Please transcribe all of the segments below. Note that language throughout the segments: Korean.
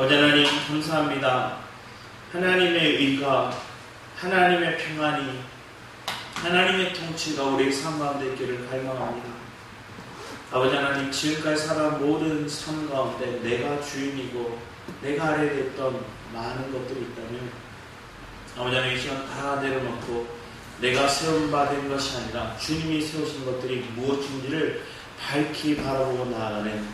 아버지 하나님 감사합니다. 하나님의 의가, 하나님의 평안이, 하나님의 통치가 우리의 삶 가운데 있기를 갈망합니다. 아버지 하나님, 지금까지 살아온 모든 삶 가운데 내가 주인이고 내가 하려 했던 많은 것들이 있다면 아버지 하나님, 이 시간 다 내려놓고 내가 세운 바 된 것이 아니라 주님이 세우신 것들이 무엇인지를 밝히 바라보고 나아가는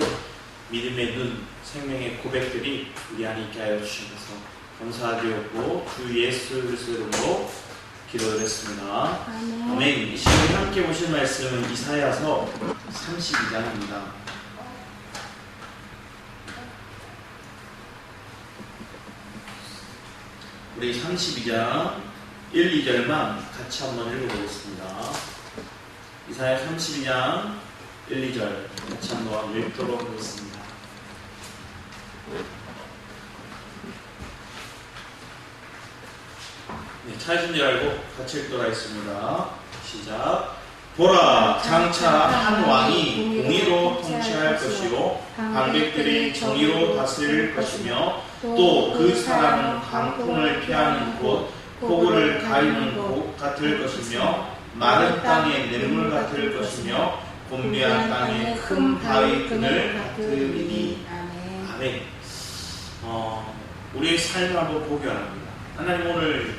믿음의 눈, 생명의 고백들이 우리 안에 있게 하여 주시면서 감사드렸고 주 예수 그리스도의 이름으로 기도드렸습니다. 아멘. 이 시간에 함께 보실 말씀은 이사야서 32장입니다. 우리 32장 1, 2절만 같이 한번 읽어보겠습니다. 이사야 32장 1, 2절 같이 한번 읽도록 하겠습니다. 네, 찾으신 줄 알고 같이 읽도록 하겠습니다. 시작. 보라, 장차 한 왕이 공의로 통치할 것이요 방백들이 정의로 다스릴 것이며 또 그 사람은 강풍을 피하는 곳, 폭우를 가리는 곳 같을 것이며 마른 땅의 냇물 같을 것이며 곤비한 땅의 큰 바위 그늘 같으리니. 아멘. 우리의 삶을 한번 보기 원합니다. 하나님, 오늘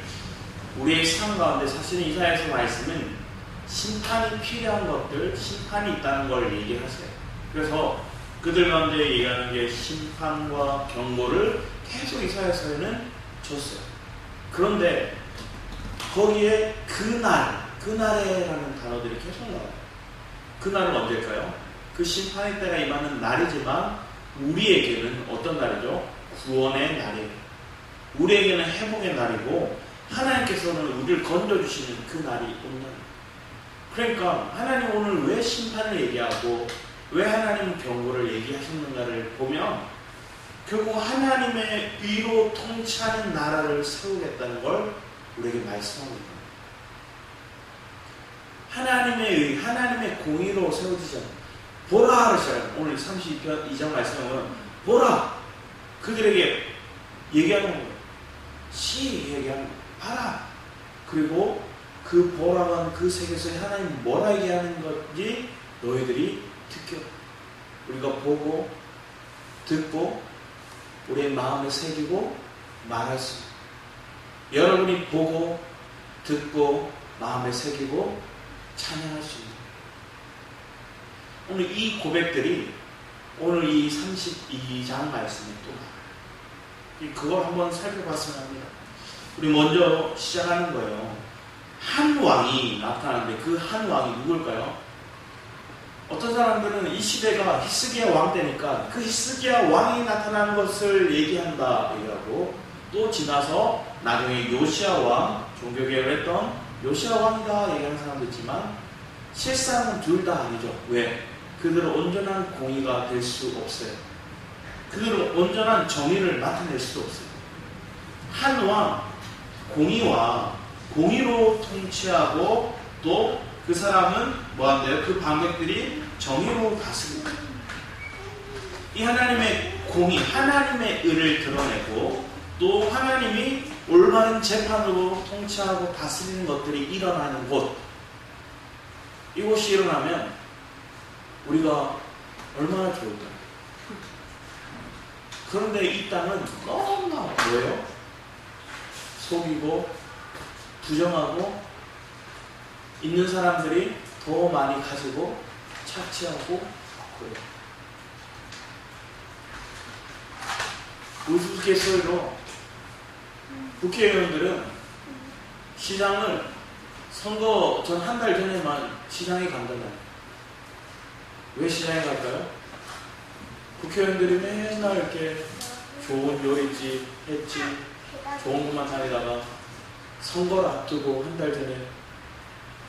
우리의 삶 가운데 사실은 이사야서 말씀은 심판이 필요한 것들, 심판이 있다는 걸 얘기하세요. 그래서 그들 가운데 얘기하는 게 심판과 경고를 계속 이사야서에는 줬어요. 그런데 거기에 그날에라는 단어들이 계속 나와요. 그날은 언제일까요? 그 심판의 때가 임하는 날이지만 우리에게는 어떤 날이죠? 구원의 날이에요. 우리에게는 회복의 날이고 하나님께서는 우리를 건져주시는 그 날이 온다. 그러니까 하나님 오늘 왜 심판을 얘기하고 왜 하나님 경고를 얘기하셨는가를 보면 결국 하나님의 의로 통치하는 나라를 세우겠다는 걸 우리에게 말씀합니다. 하나님의 의, 하나님의 공의로 세워지잖아요. 보라 그러시잖아요. 오늘 32장 말씀은 보라, 그들에게 얘기하는 거예요. 얘기하는 거예요. 봐라. 그리고 그 보라는 그 세계에서 하나님이 뭐라 얘기하는 건지 너희들이 듣겨. 우리가 보고 듣고 우리의 마음에 새기고 말할 수 있어요. 여러분이 보고 듣고 마음에 새기고 찬양할 수 있는 오늘 이 고백들이 오늘 이 32장 말씀에 또 나와요. 그걸 한번 살펴봤으면 합니다. 우리 먼저 시작하는 거예요. 한 왕이 나타나는데 그 한 왕이 누굴까요? 어떤 사람들은 이 시대가 히스기야 왕 때니까 그 히스기야 왕이 나타나는 것을 얘기한다 얘기하고, 또 지나서 나중에 요시야 왕, 종교개혁을 했던 요시야 왕이다 얘기하는 사람도 있지만 실상은 둘 다 아니죠. 왜? 그들은 온전한 공의가 될 수 없어요. 그들은 온전한 정의를 나타낼 수 없어요. 한 왕, 공의와 공의로 통치하고 또 그 사람은 뭐한대요? 그 방백들이 정의로 다스립니다. 이 하나님의 공의, 하나님의 의를 드러내고 또 하나님이 올바른 재판으로 통치하고 다스리는 것들이 일어나는 곳, 이곳이 일어나면 우리가 얼마나 좋을까요? 그런데 이 땅은 너무나 뭐예요? 속이고 부정하고 있는 사람들이 더 많이 가지고 착취하고 그래요. 우스갯소리로 국회의원들은 시장을 선거 전 한 달 전에만 시장에 간다면 왜 시장에 갈까요? 국회의원들이 맨날 이렇게 좋은 요리집, 횟집, 좋은 것만 다니다가 선거를 앞두고 한 달 전에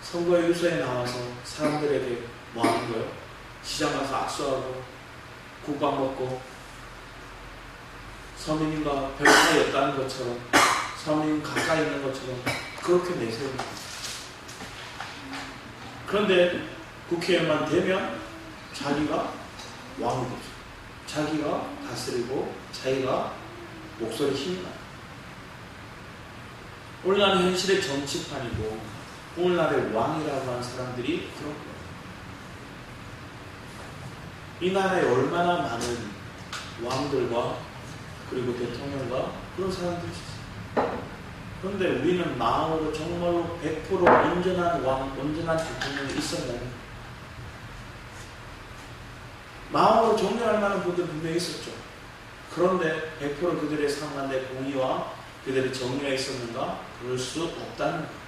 선거 유세에 나와서 사람들에게 뭐 하는 거예요? 시장 가서 악수하고 국밥 먹고 서민과 별 차이 없다는 것처럼, 서민 가까이 있는 것처럼 그렇게 내세웁니다. 그런데 국회의원만 되면 자기가 왕이 되죠. 자기가 다스리고 자기가 목소리 힘이 나요. 오늘날은 현실의 정치판이고 오늘날의 왕이라고 하는 사람들이 그런 거예요. 이 나라에 얼마나 많은 왕들과 그리고 대통령과 그런 사람들이 있어요. 그런데 우리는 마음으로 정말로 100% 온전한 왕, 온전한 대통령이 있었나요? 마음으로 존경할 만한 분들 분명히 있었죠. 그런데 100% 그들의 삶 가운데 공의와 그들의 정의가 있었는가? 그럴 수 없다는 거예요.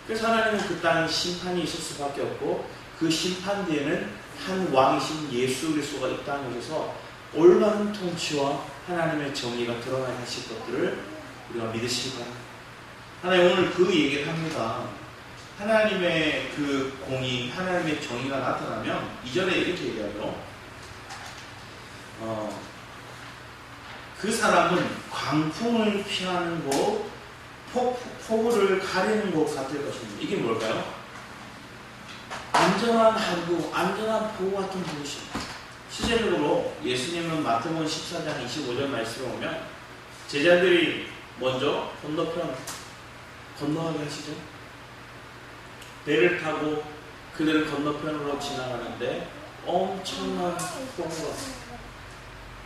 그래서 하나님은 그 땅에 심판이 있을 수밖에 없고 그 심판 뒤에는 한 왕이신 예수 그리스도가 이 땅에 오셔서 올바른 통치와 하나님의 정의가 드러나게 하실 것들을 우리가 믿으시기 바랍니다. 하나님 오늘 그 얘기를 합니다. 하나님의 그 공의, 하나님의 정의가 나타나면 이전에 이렇게 얘기하죠. 그 사람은 광풍을 피하는 곳, 폭우를 가리는 곳 같을 것입니다. 이게 뭘까요? 안전한 항구, 안전한 보호 같은 곳입니다. 실제적으로 예수님은 마태복음 14장 25절 말씀을 보면 제자들이 먼저 건너편 건너가게 하시죠. 배를 타고 그들은 건너편으로 지나가는데 엄청난 폭우가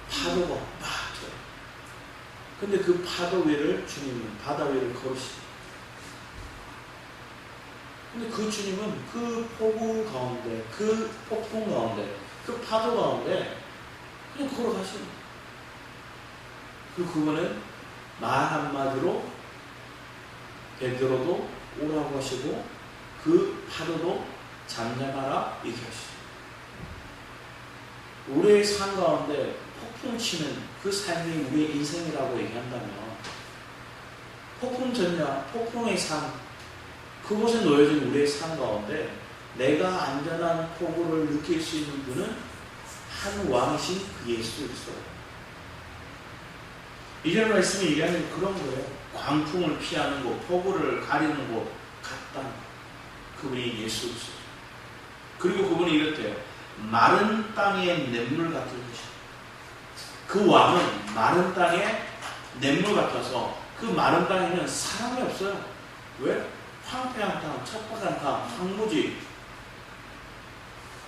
파도가 막 쳐요. 근데 그 파도 위를 주님은 바다 위를 걸으시죠. 근데 그 주님은 그 폭우 가운데, 그 폭풍 가운데, 그 파도 가운데 그냥 걸어가십니다. 그리고 그분은 말 한마디로 베드로도 오라고 하시고 그 파도도 잠잠하라 이렇게 하시죠. 우리의 삶 가운데 폭풍 치는 그 삶이 우리의 인생이라고 얘기한다면 폭풍 전야, 폭풍의 삶 그곳에 놓여진 우리의 삶 가운데 내가 안전한 폭우를 느낄 수 있는 분은 한 왕이신 그 예수 그리스도예요. 이전 말씀이 얘기하는 그런 거예요. 광풍을 피하는 곳, 폭우를 가리는 곳 같다. 그분이 예수 그리스도. 그리고 그분이 이렇대요. 마른 땅의 냇물 같은 것이다. 그 왕은 마른 땅의 냇물 같아서 그 마른 땅에는 사람이 없어요. 왜? 황폐한 땅, 척박한 땅, 황무지,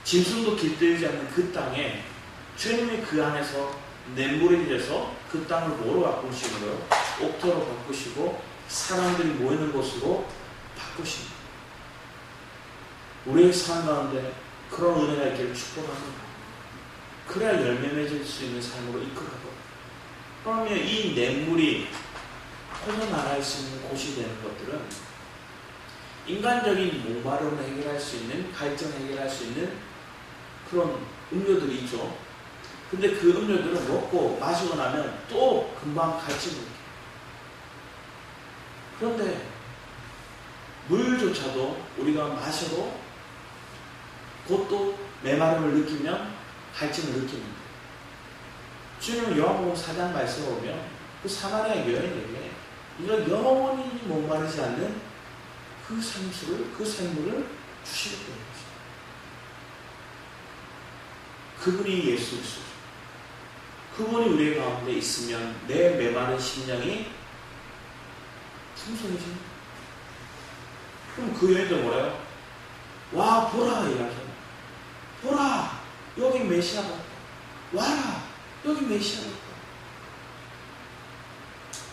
짐승도 길들이지 않는 그 땅에 주님이 그 안에서 냇물이 되어서 그 땅을 뭐로 바꾸시는 거예요? 옥토로 바꾸시고 사람들이 모이는 곳으로 바꾸십니다. 우리의 삶 가운데 그런 은혜가 있기를 축복합니다. 그래야 열매 맺을 수 있는 삶으로 이끌어가고 그러면 이 냇물이 흘러나갈 수 있는 곳이 되는 것들은 인간적인 목마름을 해결할 수 있는, 갈증을 해결할 수 있는 그런 음료들이 있죠. 근데 그 음료들을 먹고 마시고 나면 또 금방 갈증을 느껴요. 그런데 물조차도 우리가 마셔도 곧 또 메마름을 느끼면 갈증을 느낍니다. 주님은 요한복음 4장 말씀을 보면 그 사마리아 여인에게 이런 영원히 목마르지 않는 그 생물을 주시겠다는 것입니다. 그분이 예수 그리스도. 그분이 우리 가운데 있으면 내 메마른 심령이 풍성해집니다. 그럼 그 여인도 뭐래요? 와 보라 이야기합니다. 보라 여기 메시아가 있다. 와라 여기 메시아가 있다.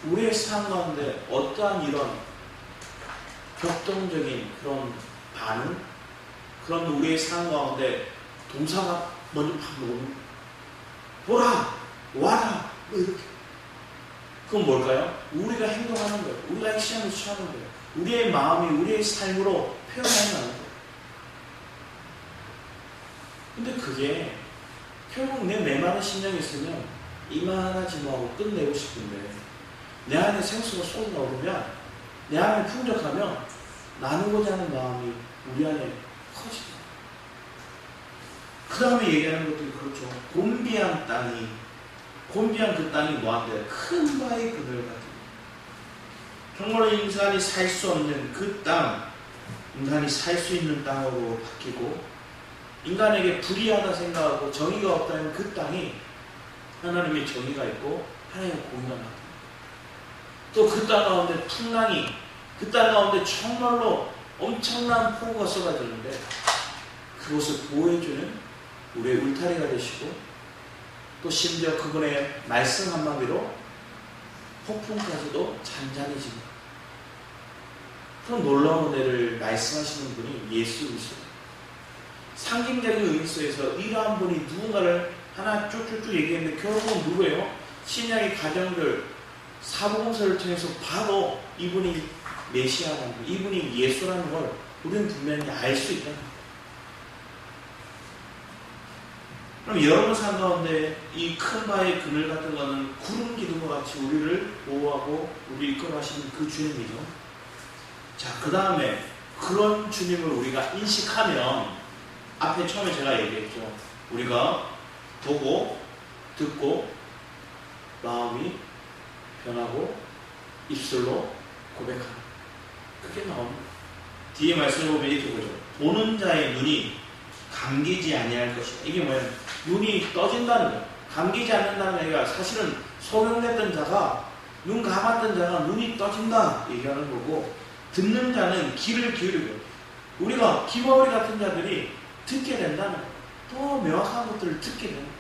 우리의 삶 가운데 어떠한 이런 격동적인 그런 반응, 그런 우리의 삶 가운데 동사가 먼저 팍 나오면 보라, 와라, 뭐 이렇게. 그건 뭘까요? 우리가 행동하는 거예요. 우리가 액션을 취하는 거예요. 우리의 마음이 우리의 삶으로 표현하는 거예요. 근데 그게 결국 내 메마른 심령이 있으면 이만하지 뭐하고 끝내고 싶은데 내 안에 생수가 쏟아 나오면 내 안에 풍족하면 나누고자 하는 마음이 우리 안에 커지죠. 그 다음에 얘기하는 것들이 그렇죠. 곤비한 땅이, 곤비한 그 땅이 뭐한데? 큰 바위 그늘 같은. 정말로 인간이 살 수 없는 그 땅, 인간이 살 수 있는 땅으로 바뀌고, 인간에게 불의하다 생각하고 정의가 없다는 그 땅이 하나님의 정의가 있고 하나님의 공의가 나타납니다. 또 그 땅 가운데 풍랑이, 그 땅 가운데 정말로 엄청난 폭우가 쏟아지는데 그것을 보호해주는 우리의 울타리가 되시고, 또 심지어 그분의 말씀 한마디로 폭풍까지도 잔잔해집니다. 그런 놀라운 은혜를 말씀하시는 분이 예수 그리스도. 상징적인 의미 속에서 이러한 분이 누군가를 하나 쭉쭉쭉 얘기했는데 결국은 누구예요? 신약의 가정들 사복음서를 통해서 봐도 이분이 메시아라는 것, 이분이 예수라는 걸 우리는 분명히 알 수 있다는 것. 그럼 여러분 삶 가운데 이 큰 바의 그늘 같은 거는 구름 기둥과 같이 우리를 보호하고 우리 이끌어가시는 그 주님이죠. 자, 그 다음에 그런 주님을 우리가 인식하면, 앞에 처음에 제가 얘기했죠. 우리가 보고 듣고 마음이 변하고 입술로 고백하는, 그게 나옵니다. 뒤에 말씀을 보면 이렇게 보죠. 보는 자의 눈이 감기지 아니할 것이다. 이게 뭐예요? 눈이 떠진다는 거예요. 감기지 않는다는 얘기가 사실은 소경됐던 자가, 눈 감았던 자가 눈이 떠진다 얘기하는 거고, 듣는 자는 귀를 기울이고, 우리가 귀머거리 같은 자들이 듣게 된다는 거예요. 더 명확한 것들을 듣게 되는 거예요.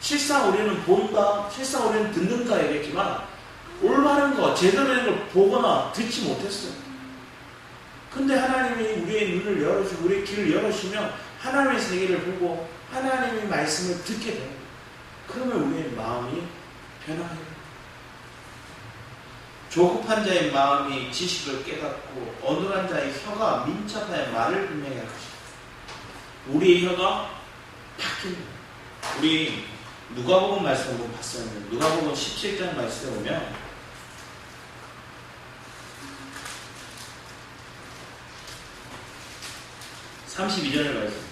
실상 우리는 본다, 실상 우리는 듣는다 얘기했지만 올바른 거, 제대로 된 걸 보거나 듣지 못했어요. 근데 하나님이 우리의 눈을 열어주고 우리의 귀를 열어주시면 하나님의 세계를 보고 하나님의 말씀을 듣게 됩니다. 그러면 우리의 마음이 변화해요. 조급한 자의 마음이 지식을 깨닫고 어눌한 자의 혀가 민첩하여 말을 분명히 할 것이다. 우리의 혀가 바뀝니다. 우리 누가복음 말씀 한번 봤어요. 누가복음 17장 말씀에 보면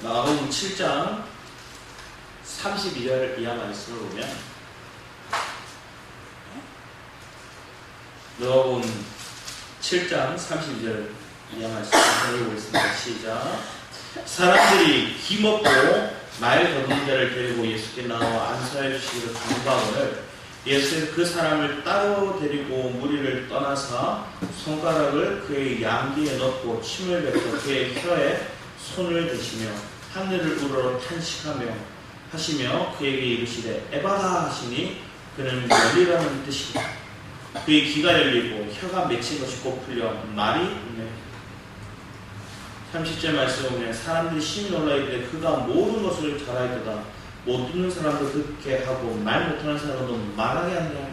누가복음 7장 32절 이하 말씀을 보면, 누가복음 7장 32절 이하 말씀을 읽어보겠습니다. 시작. 사람들이 힘없고 말 더듬는 자를 데리고 예수께 나와 안수하여 주시기를 간구하거늘 예수는 그 사람을 따로 데리고 무리를 떠나사 손가락을 그의 양귀에 넣고 침을 뱉어 그의 혀에 손을 대시며 하늘을 우러러 탄식하며 하시며 그에게 이르시되 에바다 하시니 그는 열리라는 뜻이다. 그의 귀가 열리고 혀가 맺힌 것이 곧 풀려 말이 있네. 30절 말씀에 보면 사람들이 심히 놀라이되 그가 모든 것을 잘하이도다. 못 듣는 사람도 듣게 하고 말 못하는 사람도 말하게 한다.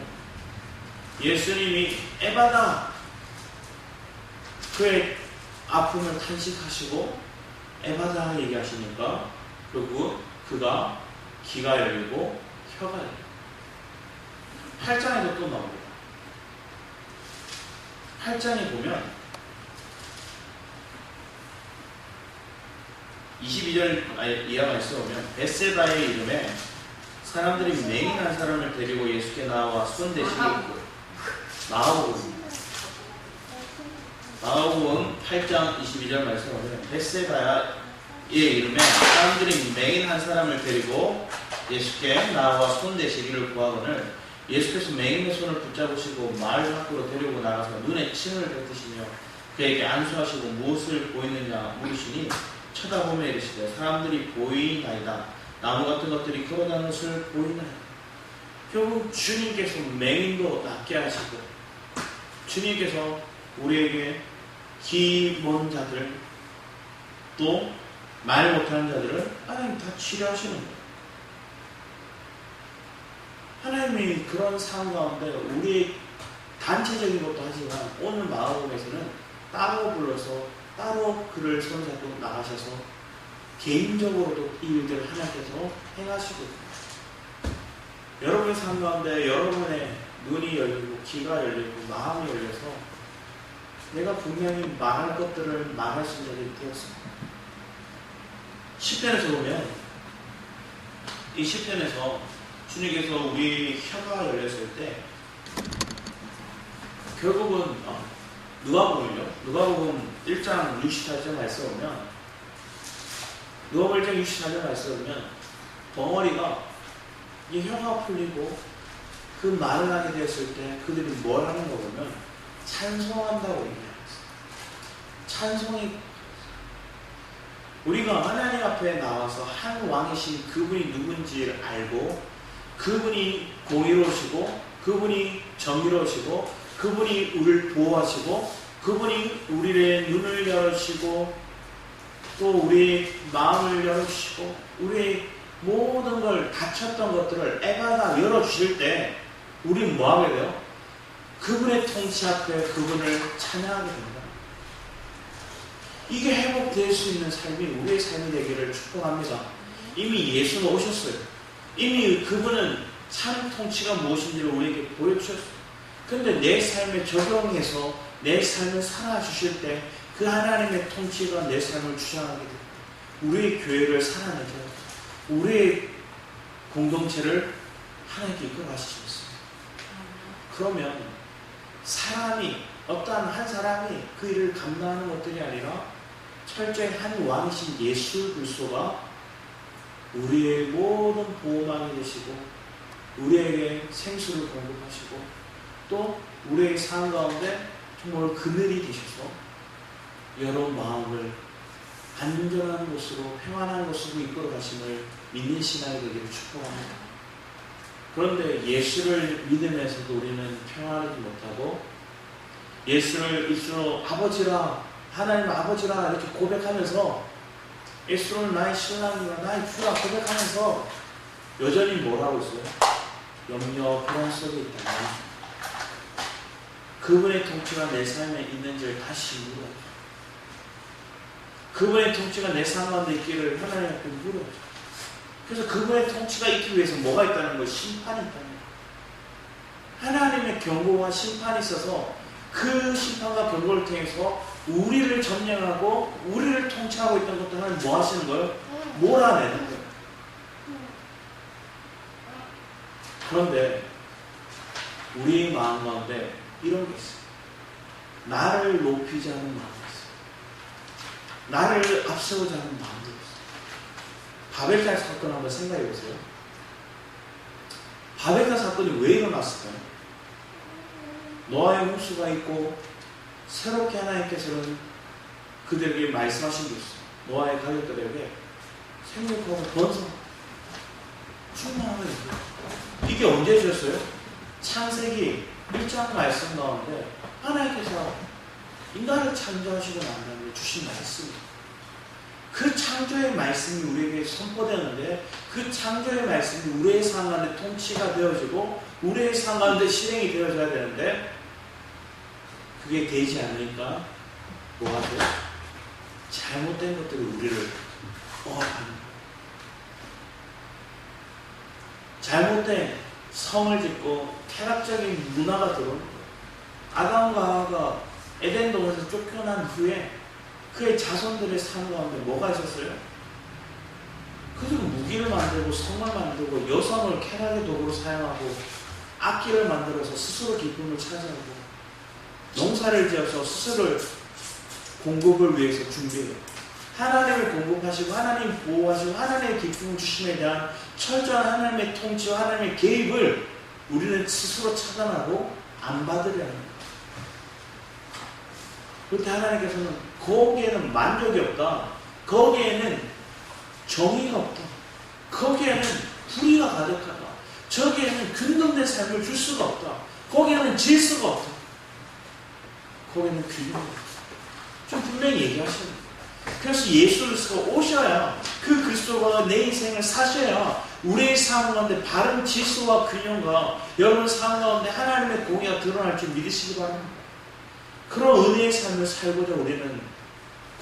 예수님이 에바다, 그의 아픔을 탄식하시고 에바다 얘기하시니까 그리고 그가 귀가 열리고 혀가 열리고, 8장에도 또 나옵니다. 8장에 보면 22절 이하 말씀에 보면 벳세다의 이름에 사람들이 맹인한 사람을 데리고 예수께 나와 손 대시고 나아복음 8장 22절 말씀에 보면 벳세다의 이름에 사람들이 맹인한 사람을 데리고 예수께 나와 손 대시기를 구하거늘 예수께서 맹인의 손을 붙잡으시고 마을 밖으로 데리고 나가서 눈에 침을 뱉으시며 그에게 안수하시고 무엇을 보이느냐 물으시니 쳐다보며 이르시되 사람들이 보이나이다. 나무 같은 것들이 걸어다니는 것을 보이나이다. 결국 주님께서 맹인도 낫게 하시고 주님께서 우리에게 귀 먼 자들 또 말 못하는 자들을 하나님 다 치료하시는 거예요. 하나님이 그런 상황 가운데 우리의 단체적인 것도 하지만 오늘 마음에서는 따로 불러서 따로 그를 손잡고 나가셔서 개인적으로도 이 일들을 하나님께서 행하시고 있습니다. 여러분의 삶 가운데 여러분의 눈이 열리고 귀가 열리고 마음이 열려서 내가 분명히 말할 것들을 말할 수 있는 일이 되었습니다. 10편에서 보면 이 10편에서 주님께서 우리 혀가 열렸을 때 결국은 누가복음 1장 64절 말씀 보면 누가복음 1장 64절 말씀 보면 덩어리가 이 혀가 풀리고 그 그 말을 하게 되었을 때 그들이 뭘 하는 거 보면 찬송한다고 얘기합니다. 찬송이 우리가 하나님 앞에 나와서 한 왕이신 그분이 누군지를 알고 그분이 공의로우시고 그분이 정의로우시고 그분이 우리를 보호하시고 그분이 우리의 눈을 열으시고 또 우리의 마음을 열어주시고 우리의 모든 걸 닫혔던 것들을 애가다 열어주실 때 우리는 뭐하게 돼요? 그분의 통치 앞에 그분을 찬양하게 됩니다. 이게 회복될 수 있는 삶이 우리의 삶이 되기를 축복합니다. 이미 예수는 오셨어요. 이미 그분은 참 통치가 무엇인지를 우리에게 보여주셨어요. 그런데 내 삶에 적용해서 내 삶을 살아주실 때 그 하나님의 통치가 내 삶을 주장하게 됩니다. 우리의 교회를 살아내줘야 우리의 공동체를 하나님께 이끌어가시겠습니다. 그러면 사람이 어떠한 한 사람이 그 일을 감당하는 것들이 아니라 철저히 한 왕이신 예수 그리스도가 우리의 모든 보호망이 되시고 우리에게 생수를 공급하시고 또 우리의 삶 가운데 정말 그늘이 되셔서 여러 마음을 안전한 곳으로 평안한 곳으로 이끌어 가심을 믿는 신앙이 되기를 축복합니다. 그런데 예수를 믿으면서도 우리는 평안하지 못하고 예수를 입술로 아버지라 하나님 아버지라 이렇게 고백하면서 예수를 나의 신랑이라 나의 주라 고백하면서 여전히 뭘 하고 있어요? 염려 불안 속에 있다. 그분의 통치가 내 삶에 있는지를 다시 물어요. 그분의 통치가 내 삶 가운데 있기를 하나님 앞에 물어요. 그래서 그분의 통치가 있기 위해서 뭐가 있다는 거예요? 심판이 있다는 거예요. 하나님의 경고와 심판이 있어서 그 심판과 경고를 통해서 우리를 점령하고 우리를 통치하고 있던 것도 하나님 뭐 하시는 거예요? 몰아내는 거예요. 그런데 우리의 마음 가운데 이런 게 있어요. 나를 높이지 않는 마음이 있어요. 나를 앞세우지 않는 마음이 있어요. 바벨탑 사건 한번 생각해 보세요. 바벨탑 사건이 왜 일어났을까요? 노아의 홍수가 있고 새롭게 하나님께서는 그들에게 말씀하신 게 있어요. 노아의 가족들에게 생육하고 번성 충만함을 얘기해요. 이게 언제 주셨어요? 창세기 1장 말씀 가운데 하나님께서 인간을 창조하시고 난 다음에 주신 말씀이에요. 그 창조의 말씀이 우리에게 선포되는데 그 창조의 말씀이 우리의 삶 가운데 통치가 되어지고 우리의 삶 가운데 실행이 되어져야 되는데 그게 되지 않으니까 뭐가 돼요? 잘못된 것들이 우리를 억압하는 거예요. 잘못된 성을 짓고 쾌락적인 문화가 들어오는 거예요. 아담과 하와가 에덴 동에서 쫓겨난 후에 그의 자손들의 삶 가운데 뭐가 있었어요? 그들은 무기를 만들고 성을 만들고 여성을 쾌락의 도구로 사용하고 악기를 만들어서 스스로 기쁨을 차지하고 농사를 지어서 스스로 공급을 위해서 준비해요. 하나님을 공급하시고 하나님 보호하시고 하나님의 기쁨을 주심에 대한 철저한 하나님의 통치와 하나님의 개입을 우리는 스스로 차단하고 안 받으려는 거예요. 그때 하나님께서는 거기에는 만족이 없다. 거기에는 정의가 없다. 거기에는 불의가 가득하다. 저기에는 균등된 삶을 줄 수가 없다. 거기에는 질서가 없다. 거기에는 균형이 없다. 좀 분명히 얘기하셔야 돼요. 그래서 예수 그리스도가 오셔야 그 그리스도가 내 인생을 사셔야 우리의 삶 가운데 바른 질서와 균형과 여러분 삶 가운데 하나님의 공의가 드러날 줄 믿으시기 바랍니다. 그런 은혜의 삶을 살고자 우리는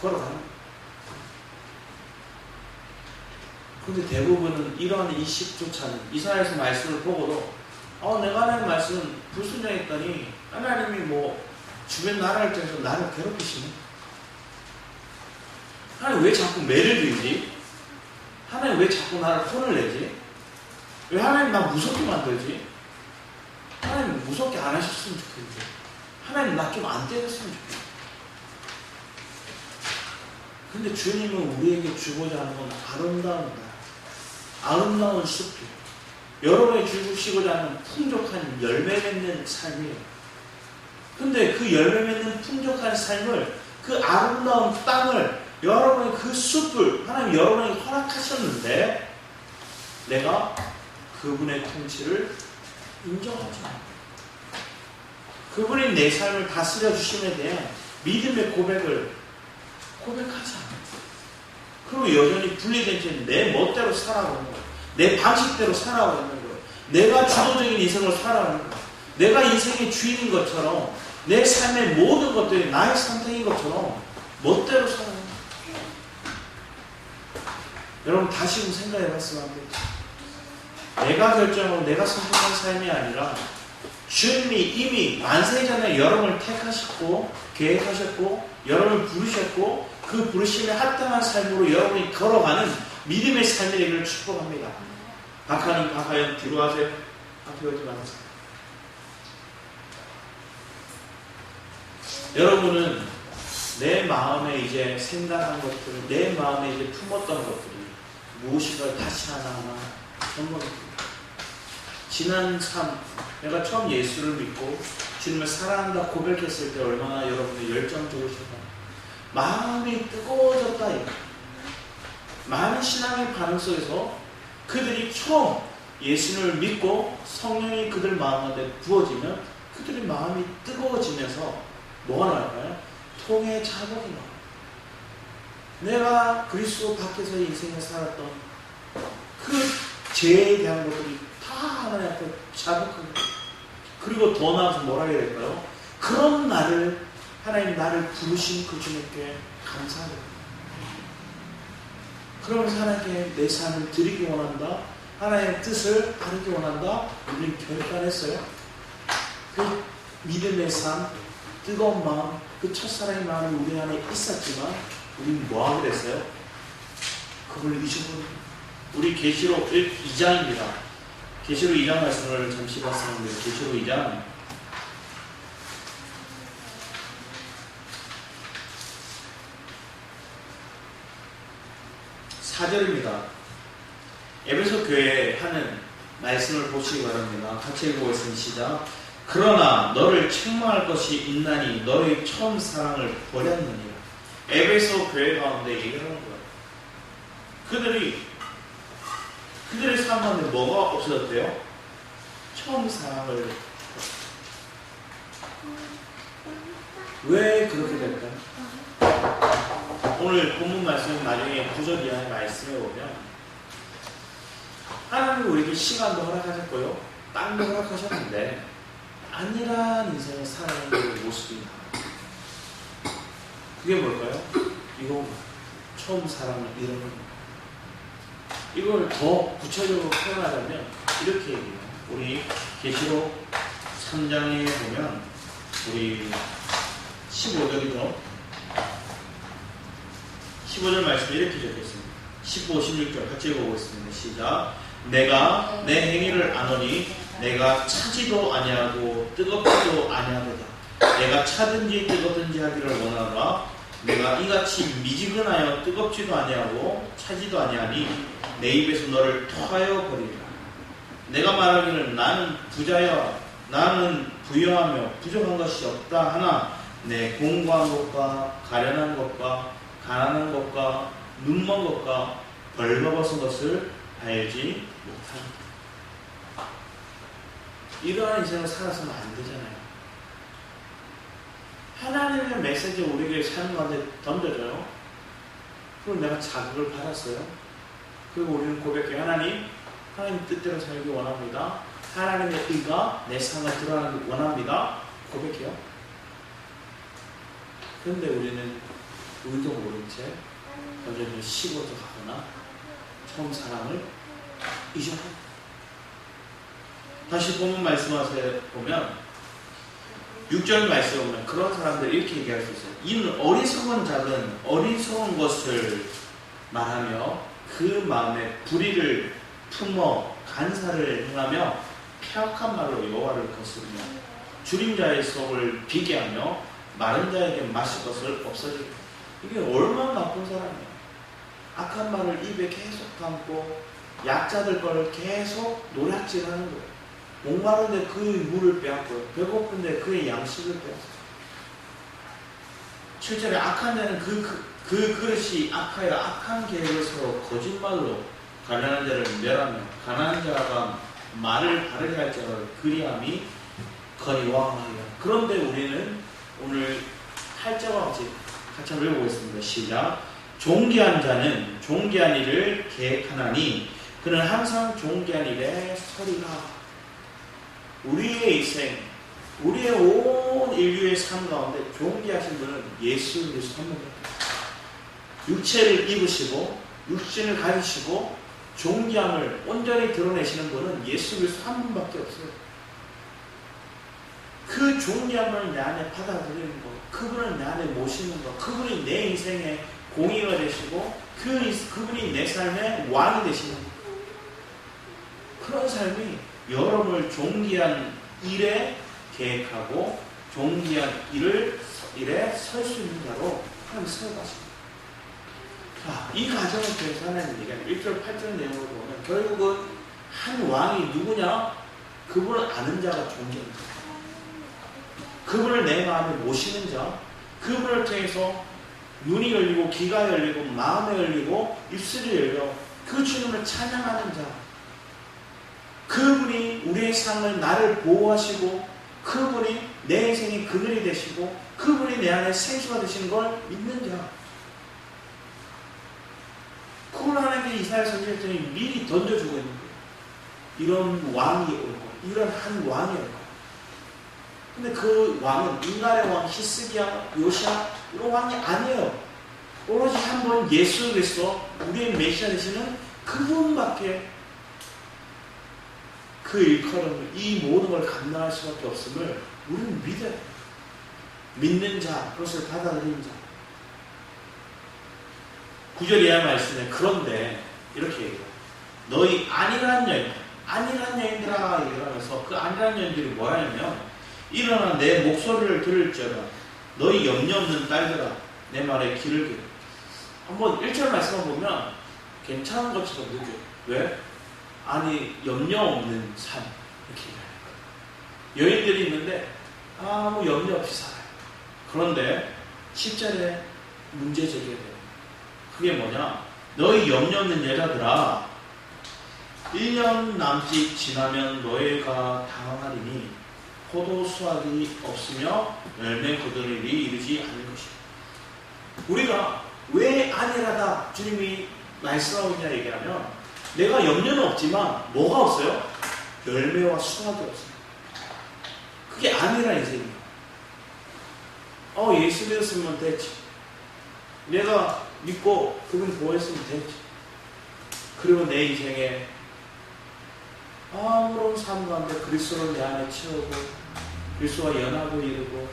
걸어가는 거예요. 그런데 대부분은 이러한 인식조차는 이사야서 말씀을 보고도 내가 하나님 말씀은 불순종했더니 하나님이 뭐 주변 나라를 통해서 나를 괴롭히시네. 하나님 왜 자꾸 매를 들지? 하나님 왜 자꾸 나를 혼을 내지? 왜 하나님 나 무섭게 만들지? 하나님 무섭게 안 하셨으면 좋겠는데 하나님 나 좀 안 때렸으면 좋겠는데. 근데 주님은 우리에게 주고자 하는 건 아름다운 숲이에요. 여러분이 죽으시고자 하는 풍족한 열매 맺는 삶이에요. 근데 그 열매 맺는 풍족한 삶을, 그 아름다운 땅을, 여러분의 그 숲을 하나님 여러분에게 허락하셨는데 내가 그분의 통치를 인정하지 않아요. 그분이 내 삶을 다스려 주심에 대한 믿음의 고백을 고백하지 않아요. 그리고 여전히 분리된 채 내 멋대로 살아가는 거예요. 내 방식대로 살아가는 거예요. 내가 주도적인 인생을 살아가는 거예요. 내가 인생의 주인인 것처럼, 내 삶의 모든 것들이 나의 선택인 것처럼 멋대로 살아가는 거예요. 여러분 다시 좀 생각해 봤으면 합니다. 내가 결정하고 내가 선택한 삶이 아니라 주님이 이미 만세 전에 여러분을 택하셨고 계획하셨고 여러분을 부르셨고 그 부르심에 합당한 삶으로 여러분이 걸어가는 믿음의 삶이 되기를 축복합니다. 박하님, 박하연 뒤로 가세요. 앞에 오지 마세요. 여러분은 내 마음에 이제 생각한 것들, 내 마음에 이제 품었던 것들이 무엇인가를 다시 하나하나 선물합니다. 지난 삶, 내가 처음 예수를 믿고 주님을 사랑한다 고백했을 때 얼마나 여러분이 열정적이셨나. 마음이 뜨거워졌다. 많은 신앙의 반응 속에서 그들이 처음 예수를 믿고 성령이 그들 마음에 부어지면 그들의 마음이 뜨거워지면서 뭐가 나올까요? 통의 자복이 나와요. 내가 그리스도 밖에서 인생을 살았던 그 죄에 대한 것들이 다 하나님 앞에 자복합니다. 그리고 더 나아가서 뭐라 해야 될까요? 그런 나를, 하나님 나를 부르신 그 주님께 감사합니다. 그러면서 하나님께 내 삶을 드리기 원한다. 하나님의 뜻을 따르기 원한다. 우리는 결단했어요. 그 믿음의 삶, 뜨거운 마음, 그 첫사랑의 마음이 우리 안에 있었지만 우리는 뭐하게 됐어요? 그걸 잊어버립니다. 우리 계시록 2장입니다. 계시록 2장 말씀을 잠시 봤었는데 계시록 2장 4절입니다. 에베소 교회에 하는 말씀을 보시기 바랍니다. 같이 읽어보겠습니다. 시작. 그러나 너를 책망할 것이 있나니 너의 처음 사랑을 버렸느니라. 에베소 교회 가운데 얘기하는 거예요. 그들의 삶 가운데 뭐가 없어졌대요? 처음 사랑을. 왜 그렇게 될까요? 오늘 본문 말씀 나중에 9절 이하의 말씀에 보면 하나님이 우리에게 시간도 허락하셨고요, 땅도 허락하셨는데 안일한 인생을 살아가는 모습이 나와요. 그게 뭘까요? 이거 처음 사랑을 잃어버린 거예요. 이걸 더 구체적으로 표현하자면 이렇게 얘기해요. 우리 계시록 3장에 보면 우리 15절이죠. 15절 말씀에 이렇게 적혀있습니다. 15, 16절 같이 읽어보겠습니다. 시작. 내가 내 행위를 아노니 내가 차지도 아니하고 뜨겁지도 아니하도다. 내가 차든지 뜨겁든지 하기를 원하노라. 내가 이같이 미지근하여 뜨겁지도 아니하고 차지도 아니하니 내 입에서 너를 토하여 버리리라. 내가 말하기를 나는 부자여 나는 부유하며 부족한 것이 없다 하나 내 공고한 것과 가련한 것과 가난한 것과 눈먼 것과 벌거벗은 것을 알지 못한다. 이러한 인생을 살아서는 안 되잖아요. 하나님의 메시지를 우리에게 삶 가운데 던져줘요. 그리고 내가 자극을 받았어요. 그리고 우리는 고백해. 하나님 뜻대로 살기 원합니다. 하나님의 의가 내 삶에 드러나기 원합니다. 고백해요. 그런데 우리는 의도 모른 채 언제든 식어져 가거나 처음 사랑을 잊어버립니다. 다시 본문 말씀하세요. 보면 6절 말씀에 보면 그런 사람들 이렇게 얘기할 수 있어요. 이는 어리석은 자는 어리석은 것을 말하며 그 마음에 불의를 품어 간사를 행하며 폐역한 말로 여호와를 거스르며 줄인 자의 속을 비게 하며 마른 자에게 마실 것을 없어지고. 이게 얼마나 나쁜 사람이에요. 악한 말을 입에 계속 담고 약자들 걸 계속 노략질하는 거예요. 목마른데 그의 물을 빼앗고요. 배고픈데 그의 양식을 빼앗고요. 7절에 악한 자는 그 그릇이 악하여 악한 계획을 서로 거짓말로 가난한 자를 멸하며 가난한 자가 말을 바르게 할 자를 그리함이 거니와하여. 그런데 우리는 오늘 8절과 같이 한번 읽어보겠습니다. 시작. 존귀한 자는 존귀한 일을 계획하나니 그는 항상 존귀한 일에 서리라. 우리의 인생, 우리의 온 인류의 삶 가운데 존귀하신 분은 예수 그리스도 한 분입니다. 육체를 입으시고 육신을 가지시고 존귀함을 온전히 드러내시는 분은 예수 그리스도 한 분밖에 없어요. 그 존귀함을 내 안에 받아들이는 것, 그분을 내 안에 모시는 것, 그분이 내 인생의 공의가 되시고 그분이 내 삶의 왕이 되시는 것, 그런 삶이 여러분을 존귀한 일에 계획하고 존귀한 일에 설 수 있는 자로 하나님 세워가십니다. 자, 이 과정을 통해서 하나님 얘기하는 1절 8절 내용을 보면 결국은 한 왕이 누구냐? 그분을 아는 자가 존귀합니다. 그분을 내 마음에 모시는 자, 그분을 통해서 눈이 열리고 귀가 열리고 마음이 열리고 입술이 열려 그 주님을 찬양하는 자, 그분이 우리의 삶을 나를 보호하시고 그분이 내 인생의 그늘이 되시고 그분이 내 안에 생수가 되시는 걸 믿는 자, 그걸 하나님께 이사야 선지자들이 미리 던져주고 있는 거예요. 이런 왕이 올 거예요. 이런 한 왕이 올 거예요. 근데 그 왕은 인간의 왕 히스기야, 요시야 이런 왕이 아니에요. 오로지 한 번 예수 그리스도 우리의 메시아 되시는 그분밖에 그 일컬음을, 이 모든 걸 감당할 수밖에 없음을 우리는 믿어요. 믿는 자, 그것을 받아들이는 자. 9절 이하 말씀에 그런데 이렇게 얘기해요. 너희 안일한 여인들아 이러면서 그 안일한 여인들이 뭐냐면 일어나 내 목소리를 들을지어다. 너희 염려 없는 딸들아 내 말에 귀를 기울여. 한번 1절 말씀을 보면 괜찮은 것처럼 느껴요. 왜? 아니 염려 없는 삶 이렇게 얘기해요. 여인들이 있는데 아무 염려 없이 살아요. 그런데 10절에 문제 제기해요. 그게 뭐냐? 너희 염려 없는 여자들아 1년 남짓 지나면 너희가 당황하리니 포도 수확이 없으며 열매 거둘 일이 이르지 않을 것이다. 우리가 왜 안일하다 주님이 말씀하고 있냐 얘기하면 내가 염려는 없지만 뭐가 없어요? 열매와 수확이 없어요. 그게 안일한 인생이에요. 예수 믿었으면 됐지. 내가 믿고 그분 보호했으면 됐지. 그리고 내 인생에 아무런 삶 가운데 그리스도를 내 안에 채우고 그리스도와 연합을 이루고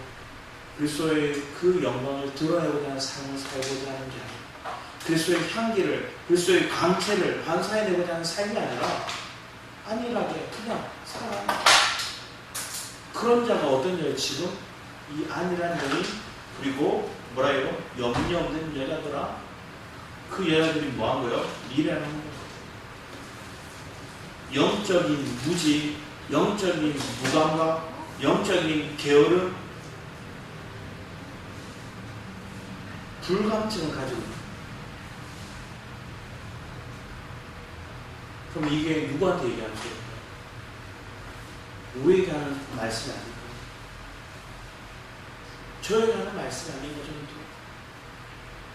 그리스도의 그 영광을 드러내고자 하는 삶을 살고자 하는 게 아니라 그리스도의 향기를, 그리스도의 광채를 반사해내고자 하는 삶이 아니라 안일하게 그냥 살아가는 그런 자가 어떤 자예요? 지금 이 안일한 여인 그리고 뭐라요? 염려 없는 여자들아. 그 여자들이 뭐한 거예요? 미래하는 거예요. 영적인 무지, 영적인 무감각, 영적인 게으름, 불감증을 가지고 있는 거예요. 그럼 이게 누구한테 얘기하는 거예요? 우리에게 하는 말씀이 아닐까요? 저에게 하는 말씀이 아닌 거죠.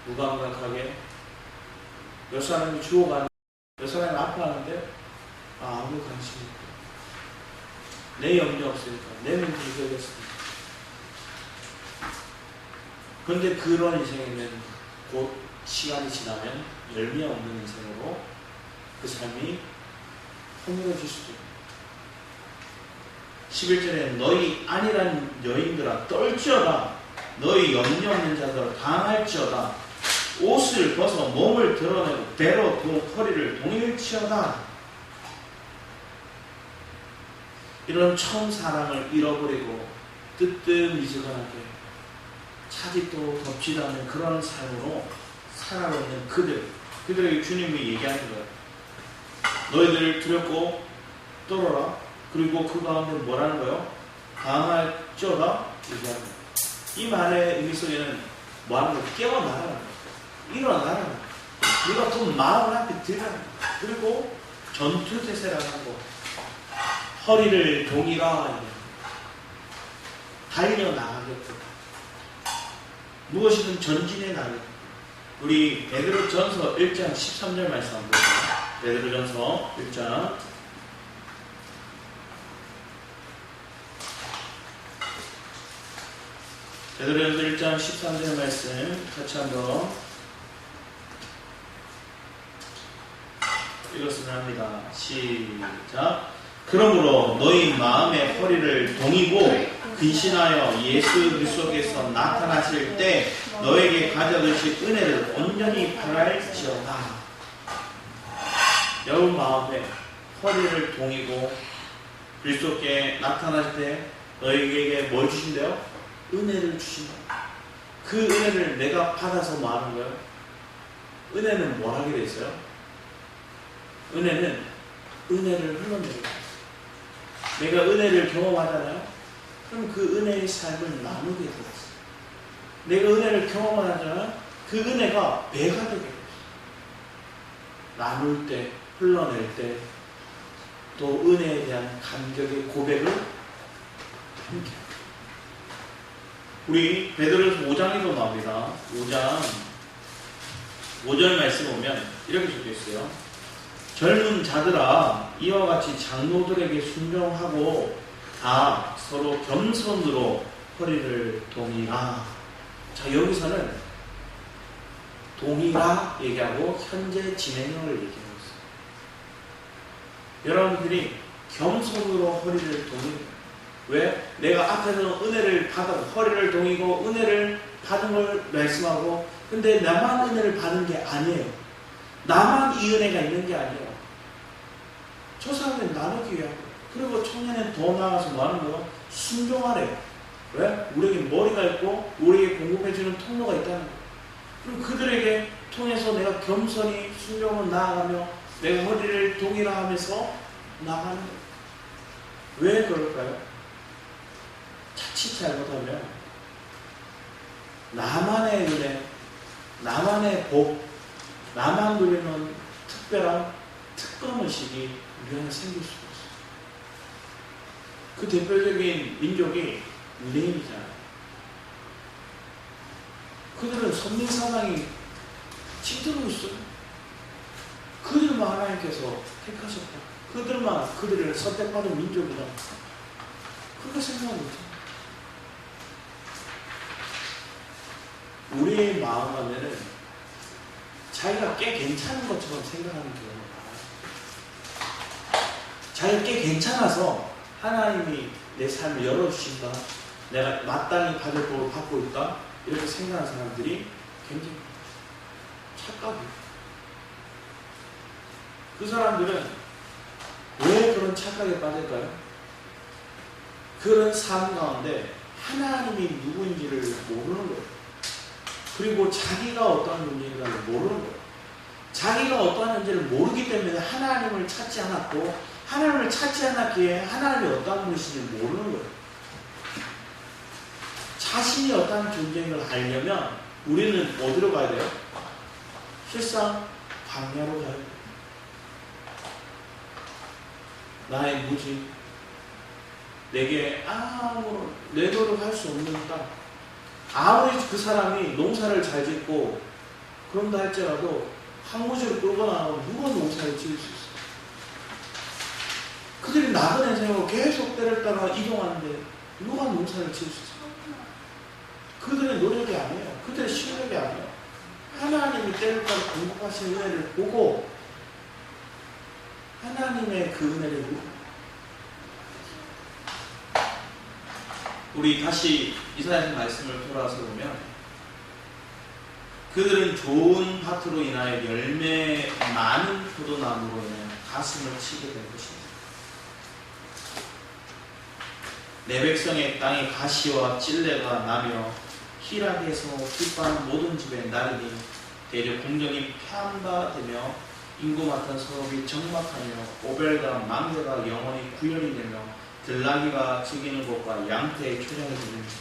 무감각하게 몇 사람이 죽어가는, 몇 사람이 아파하는데 아무 관심이 없고 내 염려 없으니까 내 문제 해결됐으니까. 그런데 그런 인생에는 곧 시간이 지나면 열매 없는 인생으로 그 삶이 허물어질 수도 있고 11절에 너희 안일한 여인들아 떨지어다. 너희 염려 없는 자들아 당할지어다. 옷을 벗어 몸을 드러내고 배로 허리를 동일치어다. 이런 처음 사랑을 잃어버리고 뜨뜻미지근하게 차디도 덮지도 않는 그런 삶으로 살아가고 있는 그들에게 주님이 얘기하는 거예요. 너희들 두렵고 떨어라. 그리고 그 가운데 뭐라는 거요? 강할지어다. 얘기하는 거예요. 이 말의 의미 속에는 뭐하는 거예요? 깨어나라는 거예요. 일어나라는 거예요. 네가 돈 마음을 앞에 들라는 거예요. 그리고 전투태세라는 거. 허리를 동이라. 달려나가겠다. 무엇이든 전진해 나가겠다. 우리 베드로전서 1장 13절 말씀 한번 보세요. 베드로전서 1장 베드로전서 1장 13절 말씀 같이 한번 읽었으면 합니다. 시작. 그러므로 너희 마음의 허리를 동이고 근신하여 예수 그리스도께서 나타나실 때 너에게 가져두실 은혜를 온전히 바랄지어다. 여러분 마음에 허리를 동이고 그리스도께 나타날 때 너에게 뭘 주신대요? 은혜를 주신다. 그 은혜를 내가 받아서 뭐 하는 거예요? 은혜는 뭘 하게 돼 있어요? 은혜는 은혜를 흘러내리고 내가 은혜를 경험하잖아요. 그럼 그 은혜의 삶을 나누게 되었어요. 내가 은혜를 경험하잖아요. 그 은혜가 배가 되게 되었어요. 나눌 때, 흘러낼 때, 또 은혜에 대한 감격의 고백을 함께. 우리 베드로전서 5장에도 나옵니다. 5장 5절 말씀 보면 이렇게 적혀 있어요. 젊은 자들아 이와 같이 장로들에게 순종하고 다 서로 겸손으로 허리를 동이라. 자, 여기서는 동이라 얘기하고 현재 진행형을 얘기하고 있어요. 여러분들이 겸손으로 허리를 동이라. 왜? 내가 앞에서 은혜를 받아서 허리를 동이고 은혜를 받은 걸 말씀하고, 근데 나만 은혜를 받은 게 아니에요. 나만 이 은혜가 있는 게 아니에요. 저 사람은 나누기 위하고. 그리고 청년은 더 나아가서 뭐 하는 거예요? 순종하래요. 왜? 우리에게 머리가 있고 우리에게 공급해주는 통로가 있다는 거예요. 그럼 그들에게 통해서 내가 겸손히 순종을 나아가며 내가 허리를 동이라 하면서 나가는 거예요. 왜 그럴까요? 자칫 잘못하면 나만의 은혜, 나만의 복, 나만 누리는 특별한 특권의식이 우리 안에 생길 수가 있어요. 그 대표적인 민족이 유대인이잖아요. 그들은 선민사상이 짙들고 있어요. 그들만 하나님께서 택하셨다. 그들만 그들을 선택받은 민족이다. 그렇게 생각하고 있잖아요. 우리의 마음 안에는 자기가 꽤 괜찮은 것처럼 생각하는 경우가 많아요. 자기가 꽤 괜찮아서 하나님이 내 삶을 열어주신다. 내가 마땅히 받을 복을 받고 있다. 이렇게 생각하는 사람들이 굉장히 착각이에요. 그 사람들은 왜 그런 착각에 빠질까요? 그런 삶 가운데 하나님이 누구인지를 모르는 거예요. 그리고 자기가 어떠한 존재인가를 모르는 거예요. 자기가 어떠한 존재를 모르기 때문에 하나님을 찾지 않았고, 하나님을 찾지 않았기에 하나님이 어떠한 분이신지 모르는 거예요. 자신이 어떠한 존재인 걸 알려면 우리는 어디로 가야 돼요? 실상 광야로 가야 돼요. 나의 무지, 내게 아무런 내도록 할 수 없는 땅. 아무리 그 사람이 농사를 잘 짓고 그런다 할지라도 항무지를 끌고 나가면 누가 농사를 지을 수 있어요? 그들이 나그네 생으로 계속 때를 따라 이동하는데 누가 농사를 지을 수 있어요? 그들의 노력이 아니에요. 그들의 실력이 아니에요. 하나님이 때를 따라 공급하신 은혜를 보고 하나님의 그 은혜를 보고. 우리 다시 이사야서 말씀을 돌아서 보면 그들은 좋은 밭으로 인하여 열매 많은 포도나무로 인하여 가슴을 치게 될 것입니다. 내 백성의 땅에 가시와 찔레가 나며 희락에서 기뻐하는 모든 집에 나르니 대저 공정이 폐한바 되며 인구 많던 성읍이 적막하며 오벨과 망대가 영원히 구현이 되며 들나귀가 즐기는 곳과 양떼의 초장이 들립니다.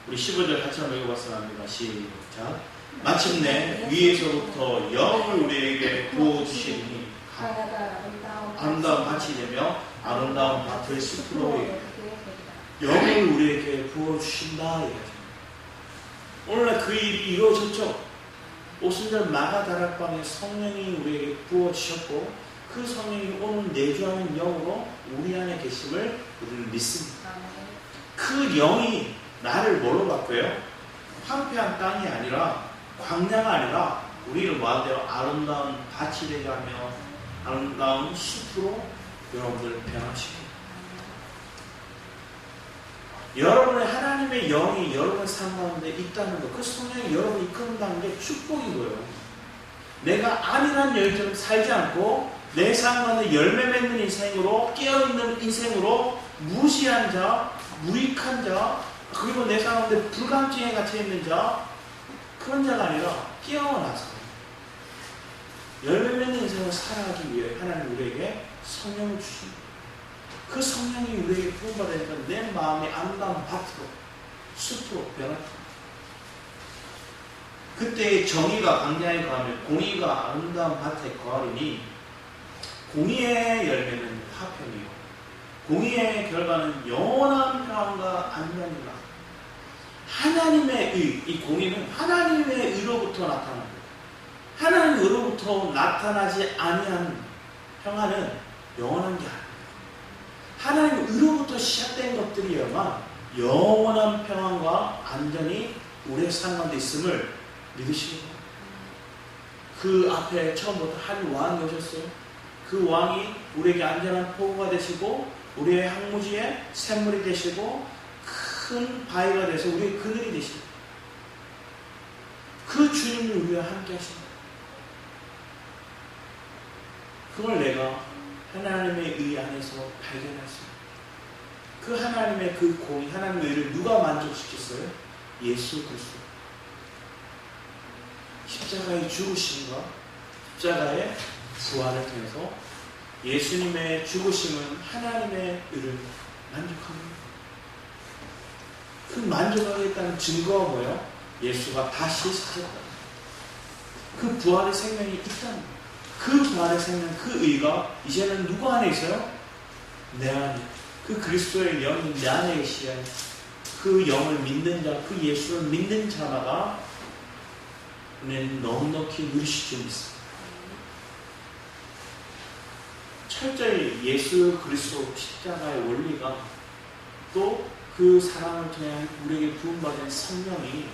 우리 15절 같이 한번 읽어봤으면 합니다. 시작. 마침내 위에서부터 영을 우리에게 부어주시니 아름다운 밭이 되며 아름다운 밭을 숲으로 영을 우리에게 부어주신다. 오늘날 그 일이 이루어졌죠. 오순절 마가다락방에 성령이 우리에게 부어주셨고 그 성령이 오늘 내주하는 영으로 우리 안에 계심을 우리는 믿습니다. 그 영이 나를 뭘로 바꿔요? 황폐한 땅이 아니라 광야가 아니라 우리를 뭐하대요? 아름다운 밭이 되게 하며 아름다운 숲으로 여러분들을 변화시킵니다. 여러분의 하나님의 영이 여러분의 삶 가운데 있다는 것, 그 성령이 여러분을 이끌는다는 게 축복인 거예요. 내가 안일한 여인처럼 살지 않고 내 삶 가운데 열매 맺는 인생으로, 깨어있는 인생으로 무시한 자, 무익한 자, 그리고 내 삶 가운데 불감증에 갇혀있는 자, 그런 자가 아니라 깨어나서 열매 맺는 인생을 살아가기 위해 하나님 우리에게 성령을 주십니다. 그 성령이 우리에게 부어받으니까 내 마음이 아름다운 밭으로, 숲으로 변합니다. 그때 정의가 광야에 거하며 공의가 아름다운 밭에 거하리니 공의의 열매는 화평이요 공의의 결과는 영원한 평안과 안전이라. 하나님의 의, 이 공의는 하나님의 의로부터 나타납니다. 하나님의 의로부터 나타나지 아니한 평안은 영원한 게 아닙니다. 하나님의 의로부터 시작된 것들이야만 영원한 평안과 안전이 우리의 삶 가운데 있음을 믿으시기 바랍니다. 그 앞에 처음부터 한 왕이 오셨어요. 그 왕이 우리에게 안전한 포구가 되시고 우리의 항무지에 샘물이 되시고 큰 바위가 돼서 우리의 그늘이 되십니다. 그 주님이 우리와 함께 하십니다. 그걸 내가 하나님의 의 안에서 발견했습니다. 그 하나님의 그 공의, 하나님의 의를 누가 만족시켰어요? 예수 그리스도. 십자가의 죽으심과 십자가의 부활을 통해서 예수님의 죽으심은 하나님의 의를 만족합니다. 그 만족하겠다는 증거가 뭐예요? 예수가 다시 사셨다. 그 부활의 생명이 있다는 거예요. 그 부활의 생명, 그 의가 이제는 누구 안에 있어요? 내 안에. 그 그리스도의 영이 내 안에 계시야. 그 영을 믿는 자, 그 예수를 믿는 자마다 우리는 넉넉히 누리실 줄 믿습니다. 철저히 예수 그리스도 십자가의 원리가 또 그 사랑을 통해 우리에게 부음받은 성령이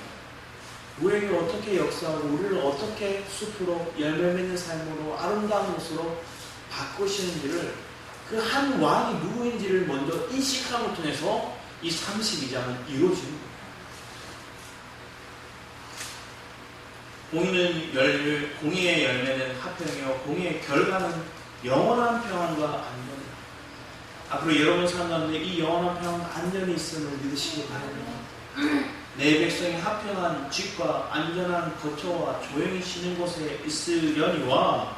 우리에게 어떻게 역사하고 우리를 어떻게 숲으로 열매 맺는 삶으로 아름다운 곳으로 바꾸시는지를 그 한 왕이 누구인지를 먼저 인식함을 통해서 이 32장은 이루어집니다. 공의의 열매는 화평이요 공의의 결과는 영원한 평안과 안전이다. 앞으로 여러분 삶 가운데 이 영원한 평안과 안전이 있음을 믿으시기 바랍니다. 내 백성이 화평한 집과 안전한 거처와 조용히 쉬는 곳에 있으려니와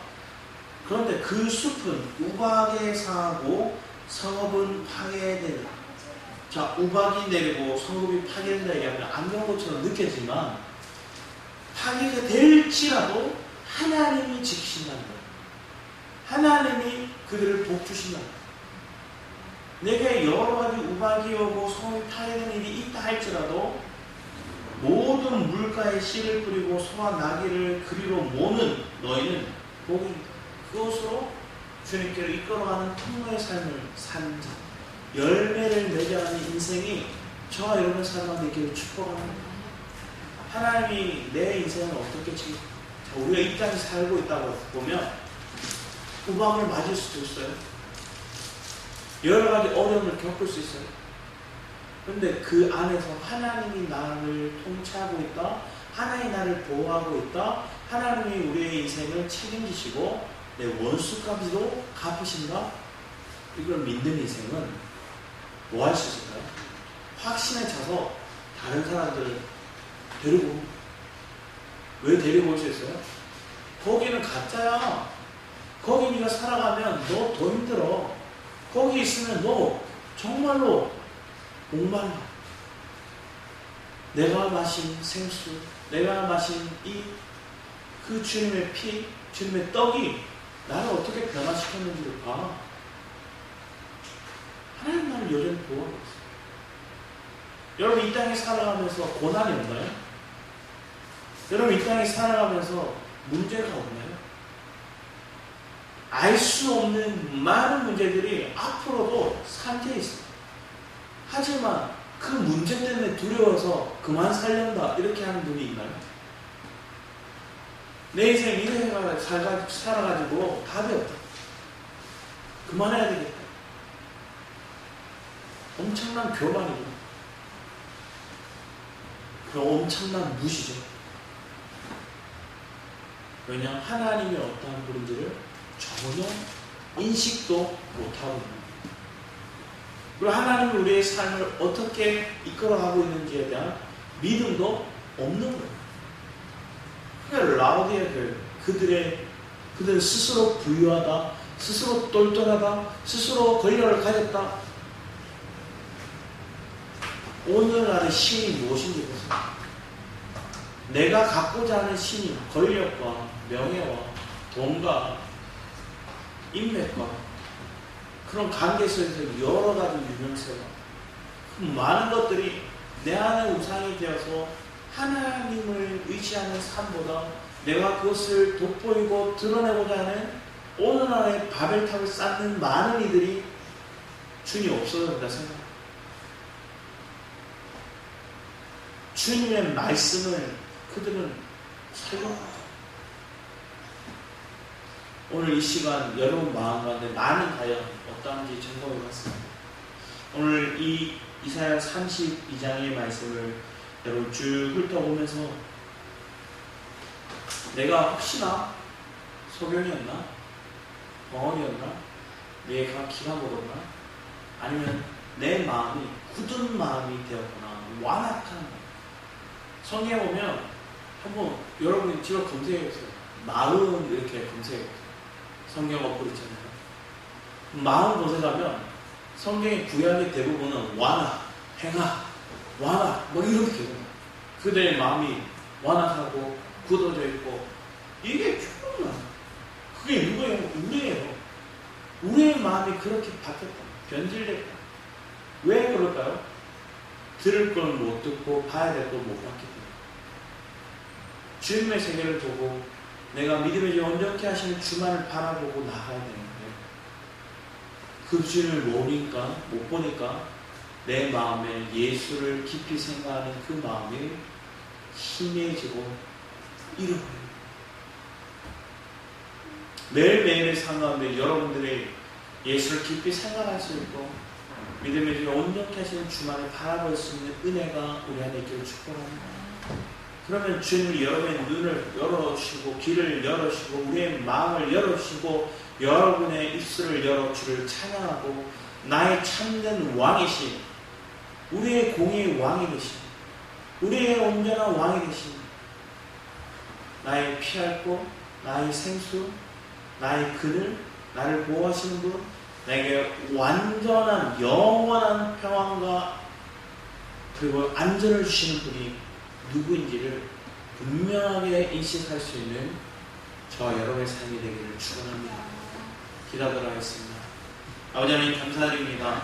그런데 그 숲은 우박에 상하고 성읍은 파괴되리라. 자, 우박이 내리고 성읍이 파괴된다 얘기하면 안 좋은 것처럼 느껴지지만 파괴가 될지라도 하나님이 지키신다는 거예요. 하나님이 그들을 복주신다는 거예요. 내게 여러 가지 우박이 오고 성읍이 파괴되는 일이 있다 할지라도 모든 물가에 씨를 뿌리고 소와 나귀를 그리로 모는 너희는 복입니다. 그것으로 주님께로 이끌어가는 통로의 삶을 사는 자, 열매를 맺어가는 인생이 저와 여러분의 삶 가운데 있기를 축복합니다. 하나님이 내 인생을 어떻게 지금 우리가 이 땅에 살고 있다고 보면 우박을 맞을 수도 있어요. 여러 가지 어려움을 겪을 수 있어요. 그런데 그 안에서 하나님이 나를 통치하고 있다. 하나님이 나를 보호하고 있다. 하나님이 우리의 인생을 책임지시고 내 원수값으로 갚으신다. 이걸 믿는 인생은 뭐 할 수 있을까요? 확신에 차서 다른 사람들을 데리고 왜 데리고 올 수 있어요? 거기는 가짜야. 거기 네가 살아가면 너 더 힘들어. 거기 있으면 너 정말로 목말라. 내가 마신 생수, 내가 마신 그 주님의 피, 주님의 떡이 나를 어떻게 변화시켰는지를 봐. 하나님 나를 여전히 보호하고 있어요. 여러분 이 땅에 살아가면서 고난이 없나요? 여러분 이 땅에 살아가면서 문제가 없나요? 알 수 없는 많은 문제들이 앞으로도 산재해 있습니다. 하지만 그 문제 때문에 두려워서 그만 살련다 이렇게 하는 분이 있나요? 내 인생 이래 살아가지고 답이 없다. 그만해야 되겠다. 엄청난 교만이고 그런 엄청난 무시죠. 왜냐하면 하나님이 어떠한 분인지를 전혀 인식도 못하고 있는 그리고 하나님이 우리의 삶을 어떻게 이끌어가고 있는지에 대한 믿음도 없는 거예요. 그러니까 라오디아 교회 그들은 스스로 부유하다, 스스로 똘똘하다, 스스로 권력을 가졌다. 오늘날의 신이 무엇인지 보세요. 내가 갖고자 하는 신이 권력과 명예와 돈과 인맥과 그런 관계 속에서 여러 가지 유명세가 많은 것들이 내 안에 우상이 되어서 하나님을 의지하는 삶보다 내가 그것을 돋보이고 드러내고자 하는 오늘날의 바벨탑을 쌓는 많은 이들이 주님 없어진다 생각합니다. 주님의 말씀을 그들은 살려합니다. 오늘 이 시간 여러분 마음 가운데 나는 과연 어떠한지 점검해 봤습니다. 오늘 이 이사야 32장의 말씀을 여러분 쭉 훑어보면서 내가 혹시나 소경이었나? 벙어리였나? 내가 기가 먹었나? 아니면 내 마음이 굳은 마음이 되었거나 완악한 성경에 보면 한번 여러분이 집에 검색해보세요. 마음 이렇게 검색해보세요. 성경 어플 있잖아요. 마음 검색하면 성경의 구약의 대부분은 완악, 행악, 완악 뭐 이렇게 되거든요. 그들의 마음이 완악하고 굳어져 있고 이게 충분한 그게 누구예요? 우리예요. 우리의 마음이 그렇게 바뀌었다. 변질됐다. 왜 그럴까요? 들을 걸 못 듣고 봐야 될 걸 못 봤기 때문에. 주님의 세계를 보고 내가 믿음의 주 온전케 하시는 주만을 바라보고 나가야 되는데 그 주님을 못 보니까 내 마음에 예수를 깊이 생각하는 그 마음이 희미해지고 잃어버려요. 매일매일의 삶 가운데 여러분들이 예수를 깊이 생각할 수 있고 믿음의 주를 온전케 하시는 주만을 바라볼 수 있는 은혜가 우리 안에 있기를 축복합니다. 그러면 주님이 여러분의 눈을 열어주시고 귀를 열어주시고 우리의 마음을 열어주시고 여러분의 입술을 열어 주를 찬양하고 나의 참된 왕이신 우리의 공의의 왕이 되신 우리의 온전한 왕이 되신 나의 피할고 나의 생수 나의 그늘 나를 보호하시는 분 나에게 완전한 영원한 평안과 그리고 안전을 주시는 분이 누구인지를 분명하게 인식할 수 있는 저와 여러분의 삶이 되기를 축원합니다. 기도하도록 하겠습니다. 아버지 하나님 감사드립니다.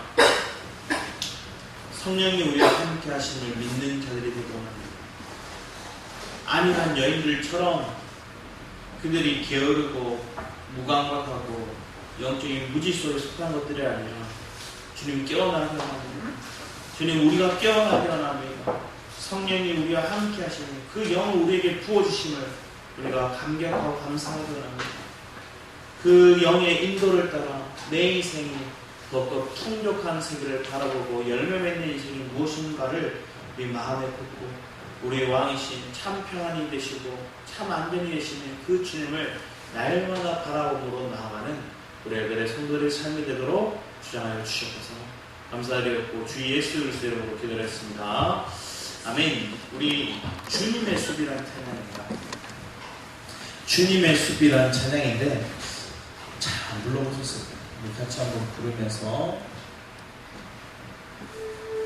성령이 우리와 함께 하심을 믿는 자들이 되기 원합니다. 안일한 여인들처럼 그들이 게으르고 무감각하고 영적인 무지 속에 속한 것들이 아니라 주님 깨어나게 원합니다. 주님 우리가 깨어나게 원합니다. 성령이 우리와 함께 하시는 그 영을 우리에게 부어주심을 우리가 감격하고 감사하게 원합니다. 그 영의 인도를 따라 내 인생이 더욱더 풍족한 세계를 바라보고 열매 맺는 인생이 무엇인가를 우리 마음에 품고 우리의 왕이신 참 평안이 되시고 참 안전이 되시는 그 주님을 날마다 바라봄으로 나아가는 우리 애들의 성도들의 삶이 되도록 주장하여 주시옵소서. 감사드렸고 주 예수 그리스도 이름으로 기도했습니다. 아멘. 우리 주님의 수비라는 테마입니다. 주님의 숲이라는 찬양인데 잘 안 불러보셨어요. 우리 같이 한번 부르면서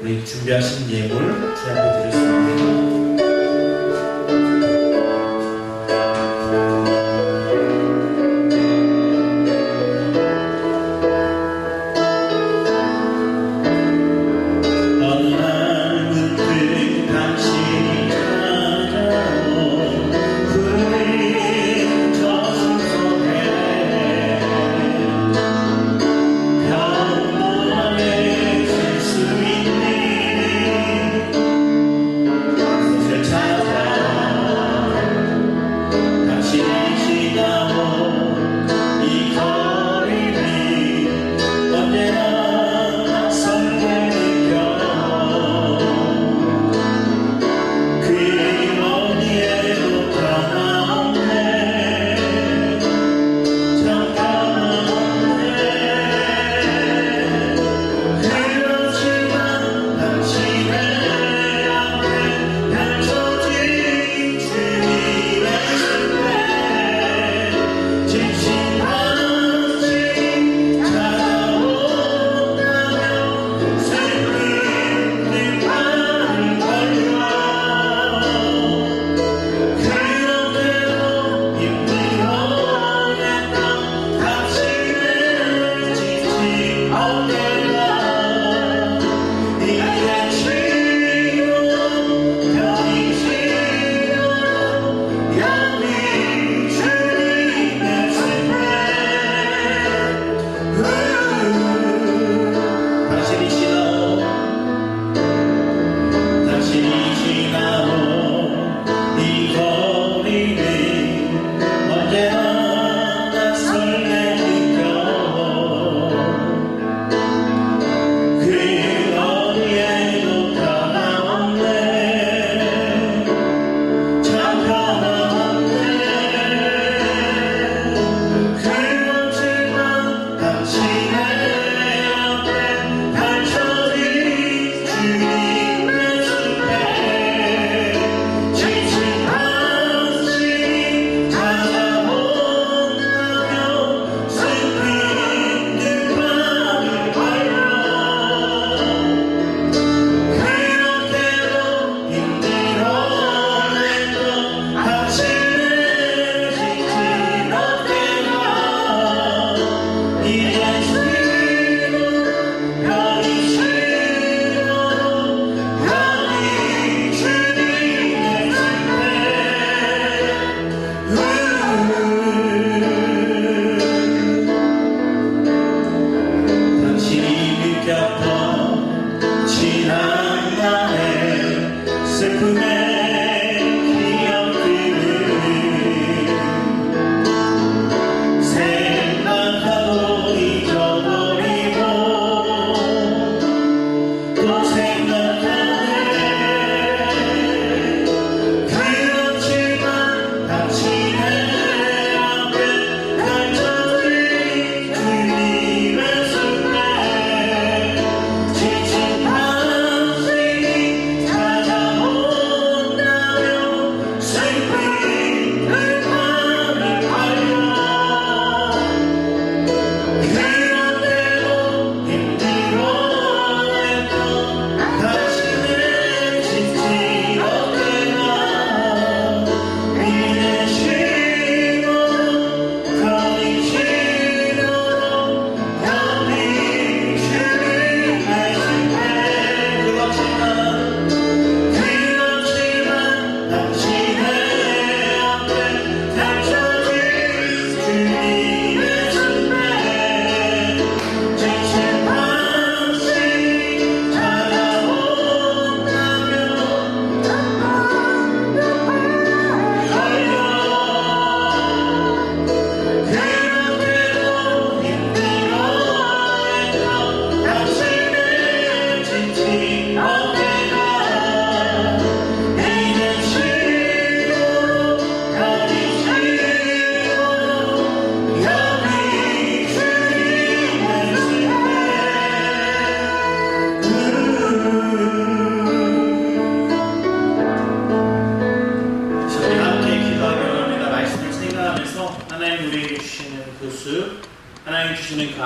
우리 준비하신 예물 주 앞에 드렸습니다.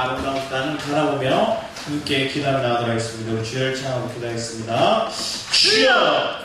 아름다운 땅을 바라보며 함께 기도하며 나아가도록 하겠습니다. 우리 주여를 찬양하고 기도하겠습니다. 주여!